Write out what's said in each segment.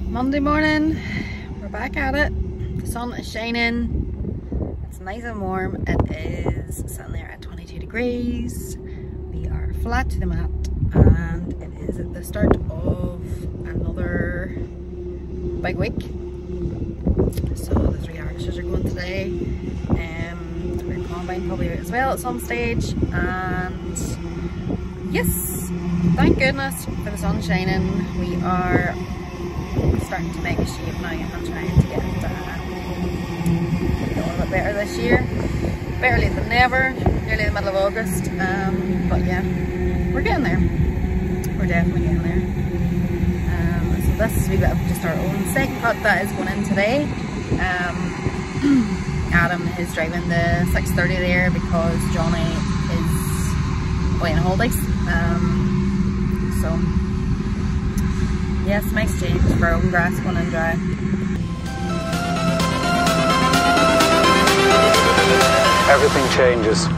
Monday morning, we're back at it. The sun is shining, it's nice and warm. It is sitting there at 22 degrees. We are flat to the mat and it is at the start of another big week. So the 3 archers are going today. Our combine probably out as well at some stage, and yes, thank goodness for the sun shining. We are starting to make a shape now and trying to get a little bit better this year. Better late than never, nearly the middle of August, but yeah, we're getting there. We're definitely getting there. So this is a wee bit of just our own second cut that is going in today. Adam is driving the 630 there because Johnny is away on holidays. So yes, nice change for our own grass going in dry. Everything changes.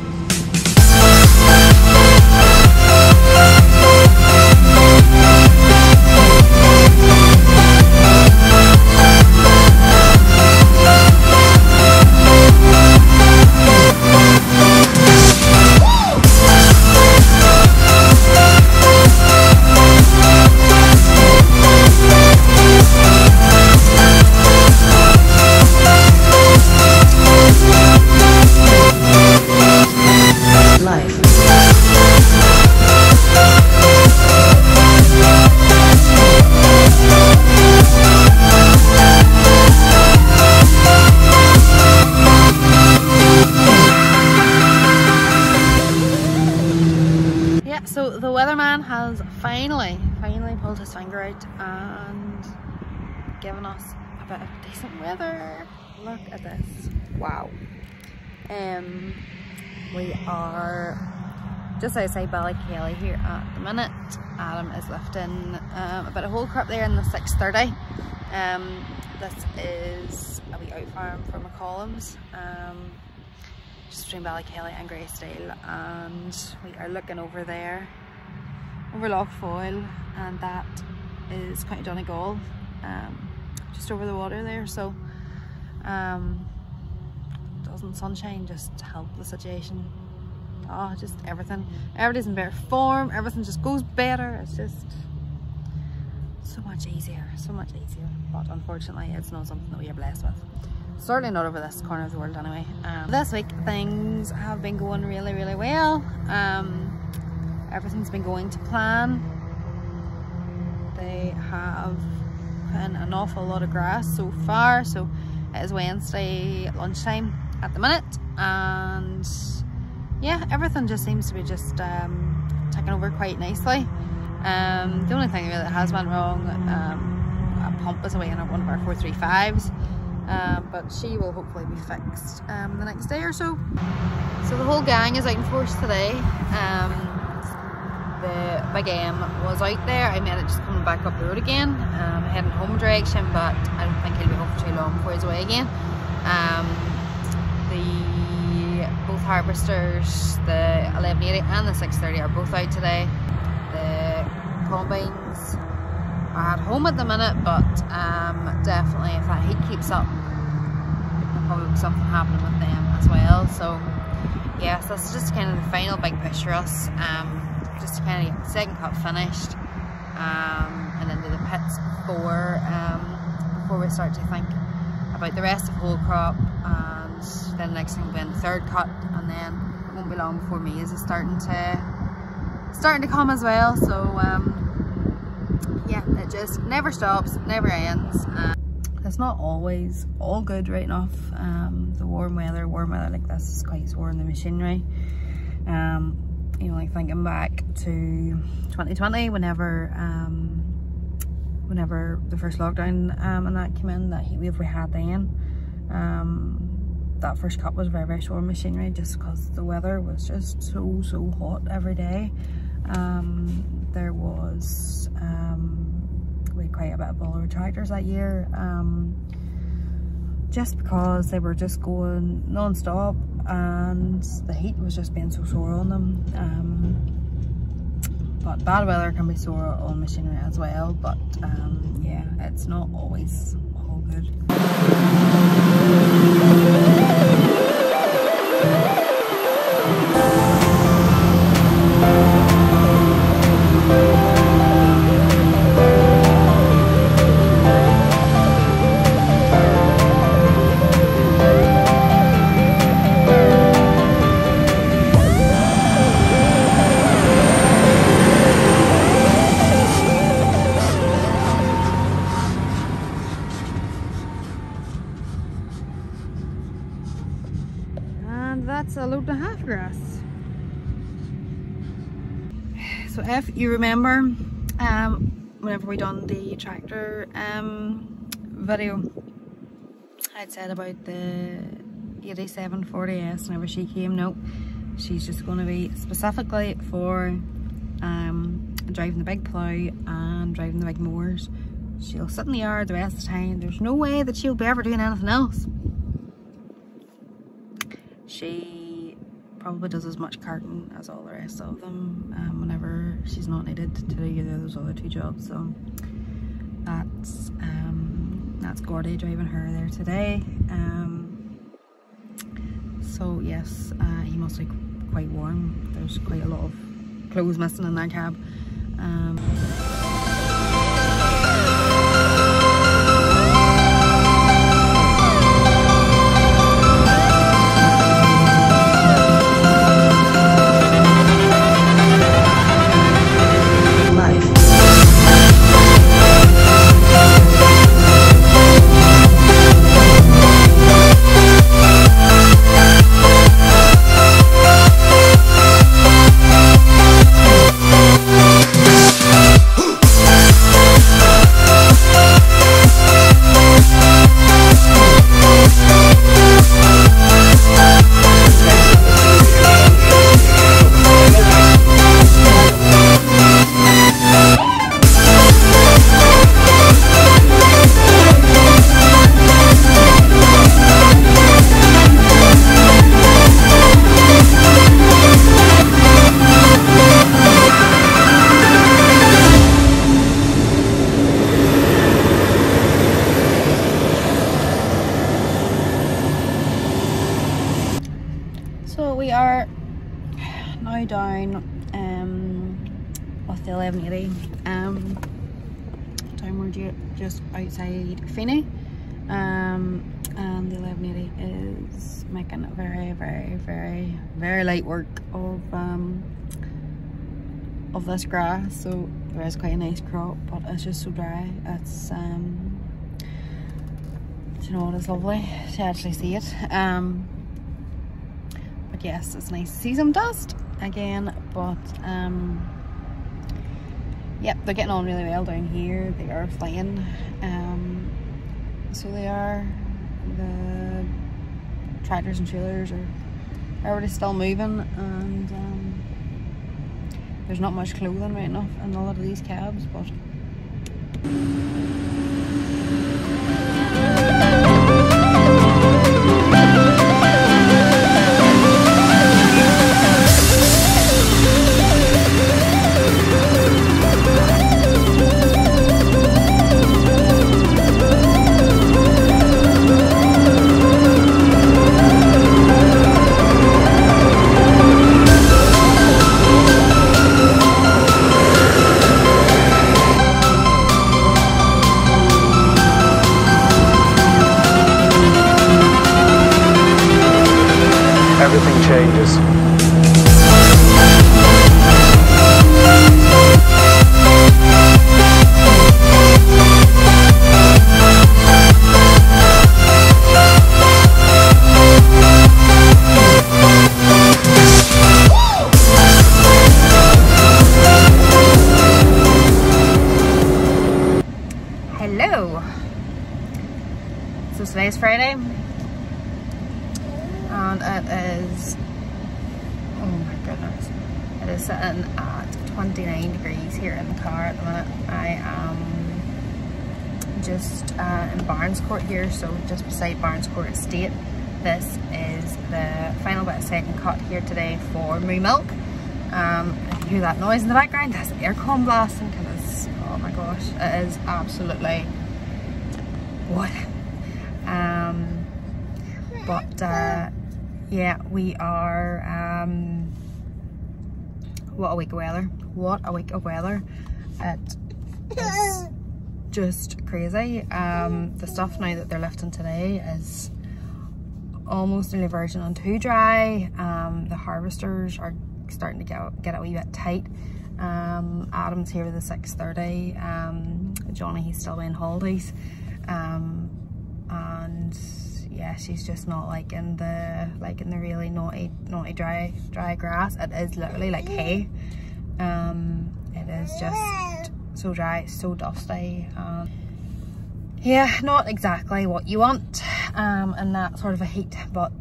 So the weatherman has finally pulled his finger out and given us a bit of decent weather. Look at this, wow. We are just outside Ballykelly here at the minute. Adam is lifting a bit of whole crop there in the 630. This is a wee out farm for McCollum's, just between Ballykelly and Greystale, and we are looking over there over Loch Foyle, and that is County Donegal, just over the water there. So doesn't sunshine just help the situation? Oh, just everything's in better form, everything just goes better. It's just so much easier, but unfortunately it's not something that we are blessed with. Certainly not over this corner of the world anyway. This week things have been going really well. Everything's been going to plan. They have put in an awful lot of grass so far. So it is Wednesday lunchtime at the minute, and yeah, everything just seems to be just ticking over quite nicely. The only thing really that has went wrong, a pump is away in one of our 435s. But she will hopefully be fixed the next day or so. So the whole gang is out in force today. The big M was out there. I made it just coming back up the road again, heading home direction, but I don't think he'll be home for too long before he's away again. Both harvesters, the 1180 and the 630, are both out today. The combines are at home at the minute, but definitely if that heat keeps up, there'll probably be something happening with them as well. So yes, this is just kind of the final big push for us, just to kind of get the second cut finished, and into the pits before we start to think about the rest of the whole crop. And then the next thing will be in the third cut, and then it won't be long before maize is starting to come as well. So yeah, it just never stops, never ends. It's not always all good right enough. The warm weather like this is quite sore on the machinery. You know, like thinking back to 2020 whenever the first lockdown and that came in, that heatwave we had then. That first cup was very, very sore machinery just because the weather was just so hot every day. There was we had quite a bit of boiler tractors that year, just because they were just going non-stop and the heat was just being so sore on them. But bad weather can be sore on machinery as well, but yeah, it's not always all good. That's a load and a half of grass. So if you remember, whenever we done the tractor video, I'd said about the 8740S whenever she came. No, she's just going to be specifically for driving the big plough and driving the big mowers. She'll sit in the yard the rest of the time. There's no way that she'll be ever doing anything else. She probably does as much carting as all the rest of them whenever she's not needed to do either of those other two jobs. So that's Gordy driving her there today. So yes, he must be quite warm. There's quite a lot of clothes missing in that cab. So we are now down with the 1180 downward just outside Feeney, and the 1180 is making very light work of this grass. So there is quite a nice crop, but it's just so dry. It's you know, it's lovely to actually see it. But yes, it's nice to see some dust again, but yep, they're getting on really well down here. They are flying, so they are. The tractors and trailers are already still moving, and there's not much clothing right enough in a lot of these cabs, but today is Friday, and it is, oh my goodness, it is sitting at 29 degrees here in the car at the minute. I am just in Barnescourt here, so just beside Barnescourt Estate. This is the final bit of second cut here today for Moo Milk. If you hear that noise in the background, that's aircon blasting, because oh my gosh, it is absolutely what. Yeah, we are what a week of weather. What a week of weather. It is just crazy. The stuff now that they're lifting today is almost nearly verging on too dry. The harvesters are starting to get a wee bit tight. Adam's here with the 6:30. Johnny, he's still in holidays. And yeah, she's just not liking the really naughty dry grass. It is literally like hay. It is just so dry, so dusty. Yeah, not exactly what you want in that sort of a heat, but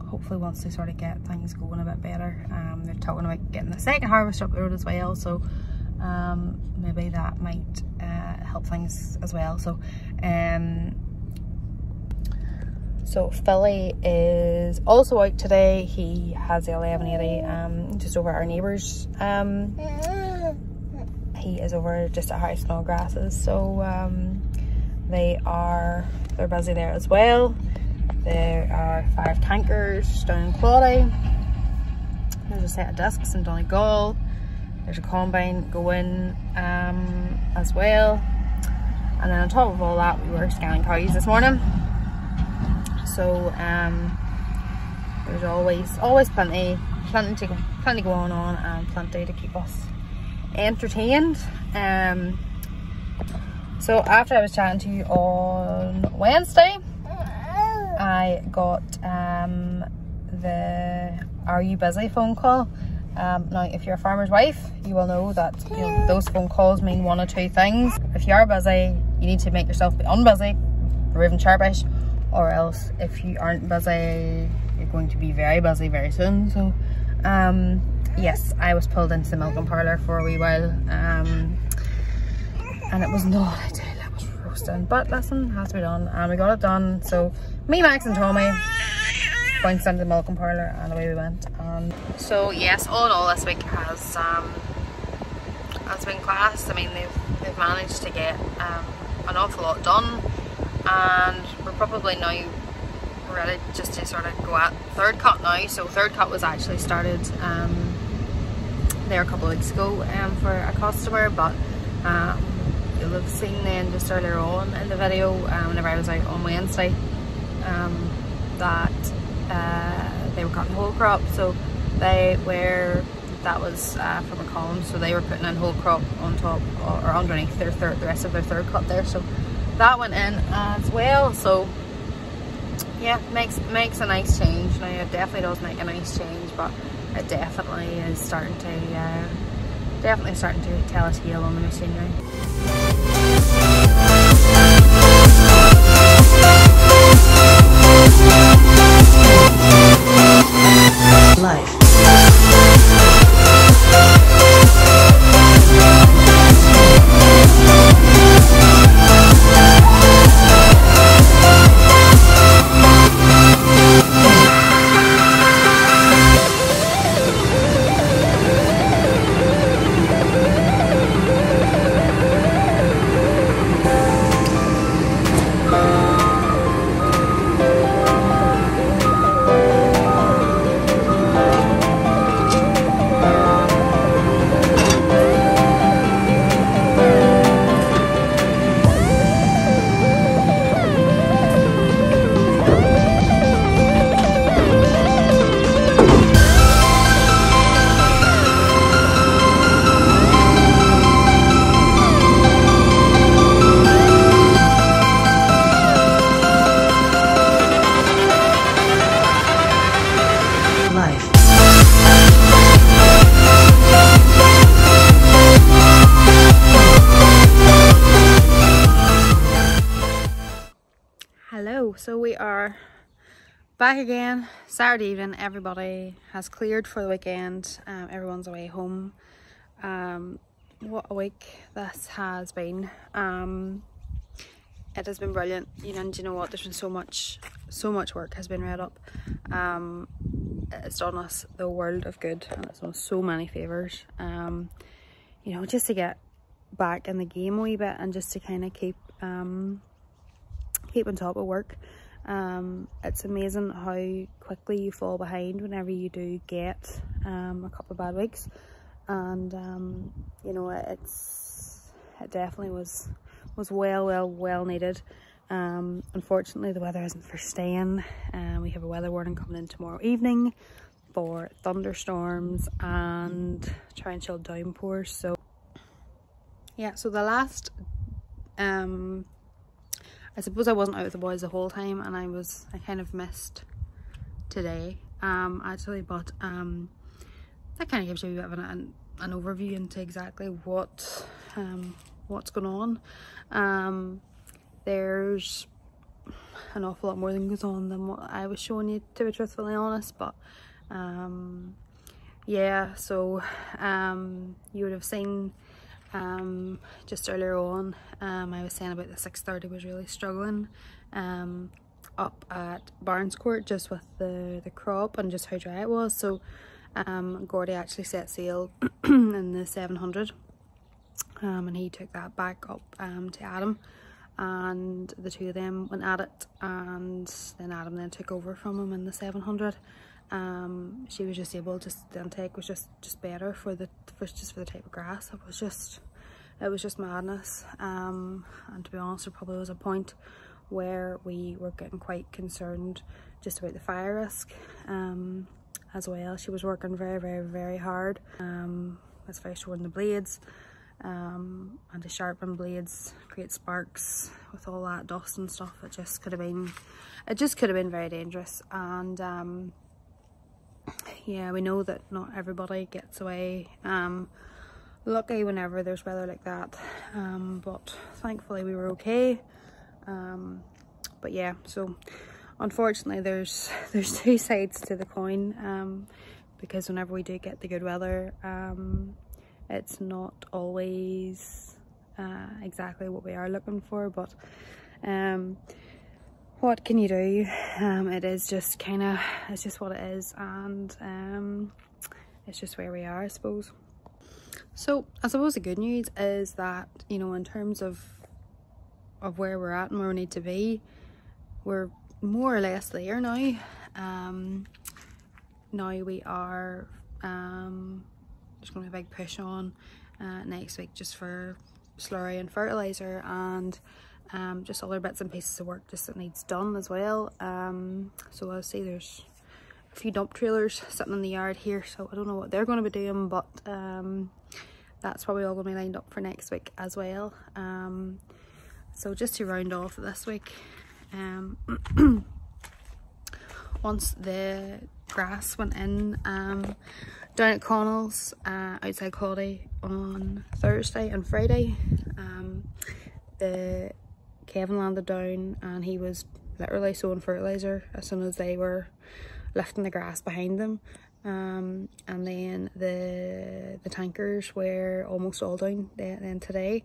hopefully once they sort of get things going a bit better. They're talking about getting the second harvest up the road as well, so maybe that might help things as well. So Philly is also out today. He has the 1180 just over our neighbours. He is over just at House Snowgrasses, so they're busy there as well. There are 5 tankers down in Claudy. There's a set of discs in Donegal. There's a combine going as well. And then on top of all that, we were scanning cows this morning. So there's always plenty going on, and plenty to keep us entertained. So after I was chatting to you on Wednesday, I got the "Are you busy?" phone call. Now, if you're a farmer's wife, you will know that those phone calls mean one of two things. If you are busy, you need to make yourself be unbusy, or even sharpish, or else if you aren't busy, you're going to be very busy very soon. So yes, I was pulled into the milking parlour for a wee while, and it was not ideal. It was roasting, but listen, has to be done, and we got it done. So me, Max and Tommy bounced into the milking parlour, and away we went. So yes, all in all, this week has been class. I mean, they've managed to get an awful lot done, and we're probably now ready just to sort of go at third cut now. So third cut was actually started there a couple of weeks ago for a customer, but you'll have seen then just earlier on in the video whenever I was out on Wednesday that they were cutting whole crop. So that was from a column, so they were putting in whole crop on top or underneath the rest of their third cut there. So that went in as well. So yeah, makes a nice change. Now it definitely does make a nice change, but it definitely is starting to tell a tale on the machinery. Life. So we are back again, Saturday evening. Everybody has cleared for the weekend. Everyone's away home. What a week this has been. It has been brilliant, you know, and you know what, there's been so much work has been read up. It's done us the world of good, and it's done us so many favours. You know, just to get back in the game a wee bit, and just to kind of keep on top of work. It's amazing how quickly you fall behind whenever you do get a couple of bad weeks, and you know, it definitely was well needed. Unfortunately the weather isn't for staying. We have a weather warning coming in tomorrow evening for thunderstorms and torrential downpours. So yeah, so the last I suppose I wasn't out with the boys the whole time, and I kind of missed today actually, but that kind of gives you a bit of an overview into exactly what's going on. There's an awful lot more than goes on than what I was showing you, to be truthfully honest, but yeah, so you would have seen just earlier on, I was saying about the 630 was really struggling up at Barnes Court, just with the crop and just how dry it was. So Gordy actually set sail in the 700, and he took that back up to Adam, and the two of them went at it, and then Adam then took over from him in the 700. She was just able to, the intake was just better for the type of grass. It was just madness. And to be honest, there probably was a point where we were getting quite concerned just about the fire risk as well. She was working very hard. That's very short in the blades, and to sharpen blades, create sparks with all that dust and stuff. It just could have been very dangerous. And yeah, we know that not everybody gets away lucky whenever there's weather like that, but thankfully we were okay. But yeah, so unfortunately there's two sides to the coin, because whenever we do get the good weather, it's not always exactly what we are looking for, but what can you do? It is just it's just what it is, and it's just where we are, I suppose. So I suppose the good news is that, you know, in terms of where we're at and where we need to be, we're more or less there now. Now we are there's going to be a big push on next week just for slurry and fertilizer, and just other bits and pieces of work just that needs done as well. So I'll see there's a few dump trailers sitting in the yard here, so I don't know what they're going to be doing, but that's probably all going to be lined up for next week as well. So just to round off this week, once the grass went in down at Connell's outside Cawley on Thursday and Friday, Kevin landed down and he was literally sowing fertilizer as soon as they were lifting the grass behind them. And then the tankers were almost all down then today.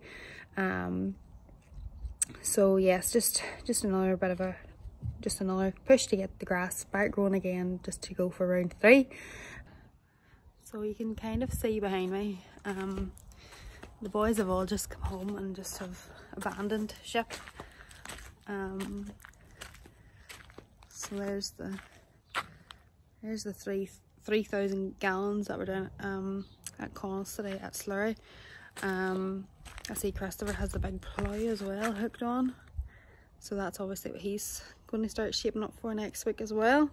So yes, just another bit of another push to get the grass back growing again, just to go for round 3. So you can kind of see behind me, the boys have all just come home and just have abandoned ship. So there's the 3,000 gallons that were down at Connell's today at Slurry. I see Christopher has the big plough as well hooked on, so that's obviously what he's going to start shaping up for next week as well.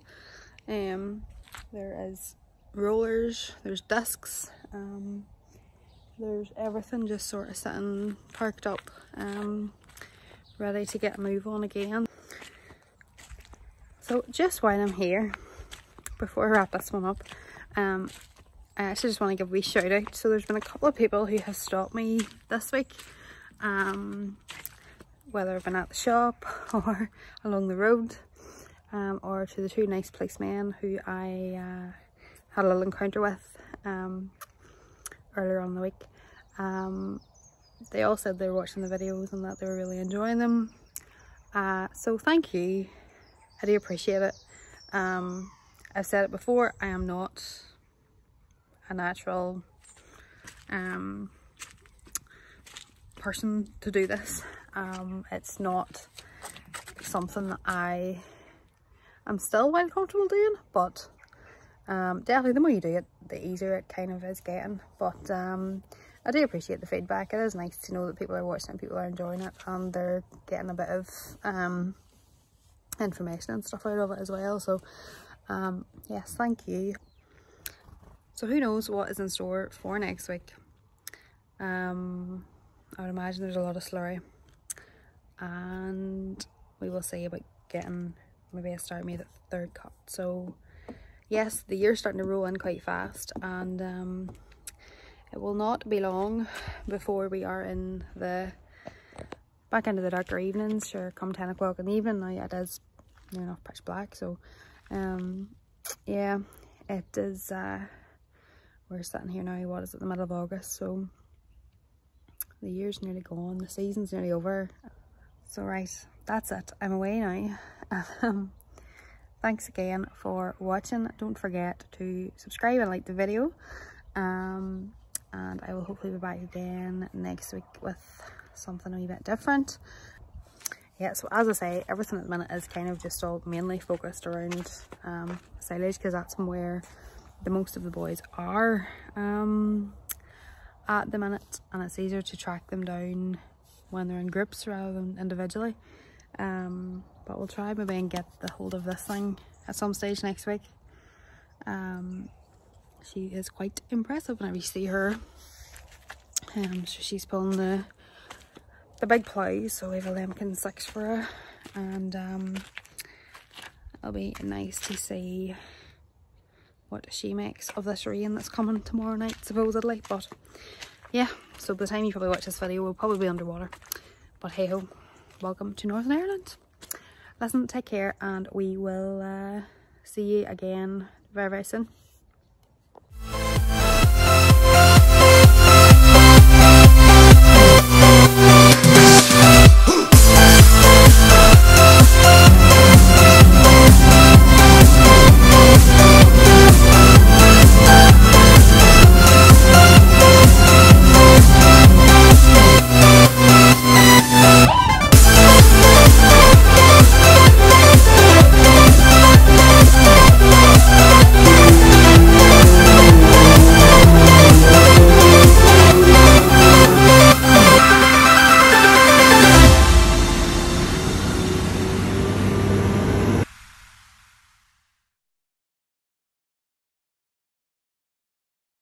There is rollers, there's discs, there's everything just sort of sitting parked up, ready to get a move on again. So just while I'm here, before I wrap this one up, I actually just want to give a wee shout out. So there's been a couple of people who have stopped me this week whether I've been at the shop or along the road, or to the two nice policemen who I had a little encounter with earlier on in the week. They all said they were watching the videos and that they were really enjoying them. So thank you, I do appreciate it. I've said it before, I am not a natural person to do this. It's not something that I am still well comfortable doing, but definitely the more you do it, the easier it kind of is getting. But I do appreciate the feedback. It is nice to know that people are watching and people are enjoying it and they're getting a bit of information and stuff out of it as well. So yes, thank you. So who knows what is in store for next week. I would imagine there's a lot of slurry, and we will see about getting maybe a start made at the 3rd cut. So yes, the year's starting to roll in quite fast, and it will not be long before we are in the back into the darker evenings. Sure, come 10 o'clock in the evening now, it is near enough pitch black. So yeah, it is we're sitting here now, what is it, the middle of August, so the year's nearly gone, the season's nearly over. So right, that's it, I'm away now. Thanks again for watching. Don't forget to subscribe and like the video, and I will hopefully be back again next week with something a wee bit different. Yeah, so as I say, everything at the minute is kind of just all mainly focused around silage, because that's where the most of the boys are at the minute, and it's easier to track them down when they're in groups rather than individually. But we'll try maybe and get the hold of this thing at some stage next week. She is quite impressive whenever you see her. So she's pulling the big plows, so we have a Lemkin 6 for her, and it'll be nice to see what she makes of this rain that's coming tomorrow night supposedly. But yeah, so by the time you probably watch this video we'll probably be underwater, but hey ho, welcome to Northern Ireland. Listen, take care, and we will see you again very, very soon.